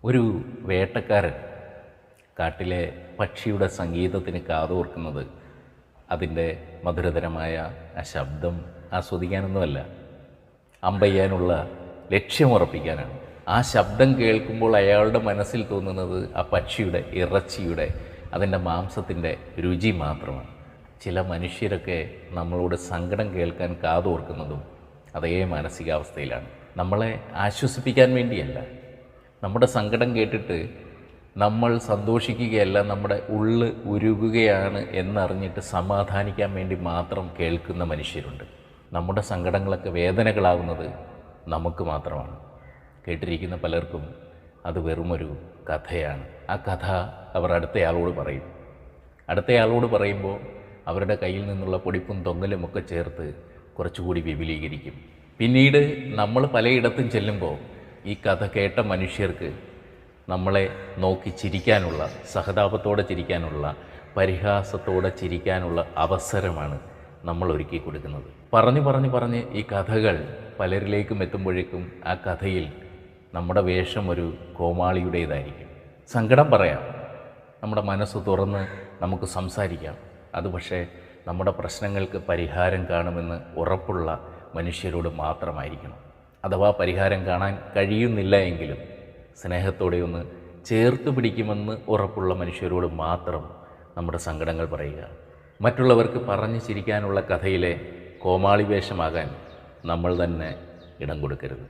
ഒരു വേട്ടക്കാരൻ കാട്ടിലെ പക്ഷിയുടെ സംഗീതത്തിന് കാതോർക്കുന്നത് അതിൻ്റെ മധുരതരമായ ആ ശബ്ദം ആസ്വദിക്കാനൊന്നുമല്ല, അമ്പെയ്യാനുള്ള ലക്ഷ്യമുറപ്പിക്കാനാണ്. ആ ശബ്ദം കേൾക്കുമ്പോൾ അയാളുടെ മനസ്സിൽ തോന്നുന്നത് ആ പക്ഷിയുടെ ഇറച്ചിയുടെ അതിൻ്റെ മാംസത്തിൻ്റെ രുചി മാത്രമാണ്. ചില മനുഷ്യരൊക്കെ നമ്മളോട് സങ്കടം കേൾക്കാൻ കാതോർക്കുന്നതും അതേ മാനസികാവസ്ഥയിലാണ്. നമ്മളെ ആശ്വസിപ്പിക്കാൻ വേണ്ടിയല്ല, നമ്മുടെ സങ്കടം കേട്ടിട്ട് നമ്മൾ സന്തോഷിക്കുകയല്ല, നമ്മുടെ ഉള്ള് ഉരുകുകയാണ് എന്നറിഞ്ഞിട്ട് സമാധാനിക്കാൻ വേണ്ടി മാത്രം കേൾക്കുന്ന മനുഷ്യരുണ്ട്. നമ്മുടെ സങ്കടങ്ങളൊക്കെ വേദനകളാവുന്നത് നമുക്ക് മാത്രമാണ്. കേട്ടിരിക്കുന്ന പലർക്കും അത് വെറുമൊരു കഥയാണ്. ആ കഥ അവർ അടുത്തയാളോട് പറയും. അടുത്തയാളോട് പറയുമ്പോൾ അവരുടെ കയ്യിൽ നിന്നുള്ള പൊടിപ്പും തൊങ്ങലുമൊക്കെ ചേർത്ത് കുറച്ചുകൂടി വിപുലീകരിക്കും. പിന്നീട് നമ്മൾ പലയിടത്തും ചെല്ലുമ്പോൾ ഈ കഥ കേട്ട മനുഷ്യർക്ക് നമ്മളെ നോക്കി ചിരിക്കാനുള്ള, സഹതാപത്തോടെ ചിരിക്കാനുള്ള, പരിഹാസത്തോടെ ചിരിക്കാനുള്ള അവസരമാണ് നമ്മൾ ഒരുക്കി കൊടുക്കുന്നത്. പറഞ്ഞ് ഈ കഥകൾ പലരിലേക്കും എത്തുമ്പോഴേക്കും ആ കഥയിൽ നമ്മുടെ വേഷം ഒരു കോമാളിയുടേതായിരിക്കും. സങ്കടം പറയാം, നമ്മുടെ മനസ്സ് തുറന്ന് നമുക്ക് സംസാരിക്കാം. അത് പക്ഷേ നമ്മുടെ പ്രശ്നങ്ങൾക്ക് പരിഹാരം കാണുമെന്ന് ഉറപ്പുള്ള മനുഷ്യരോട് മാത്രമായിരിക്കണം. അഥവാ പരിഹാരം കാണാൻ കഴിയുന്നില്ല എങ്കിലും സ്നേഹത്തോടെ ഒന്ന് ചേർത്ത് പിടിക്കുമെന്ന് ഉറപ്പുള്ള മനുഷ്യരോട് മാത്രം നമ്മുടെ സങ്കടങ്ങൾ പറയുക. മറ്റുള്ളവർക്ക് പറഞ്ഞു ചിരിക്കാനുള്ള കഥയിലെ കോമാളി വേഷമാകാൻ നമ്മൾ തന്നെ ഇടം കൊടുക്കരുത്.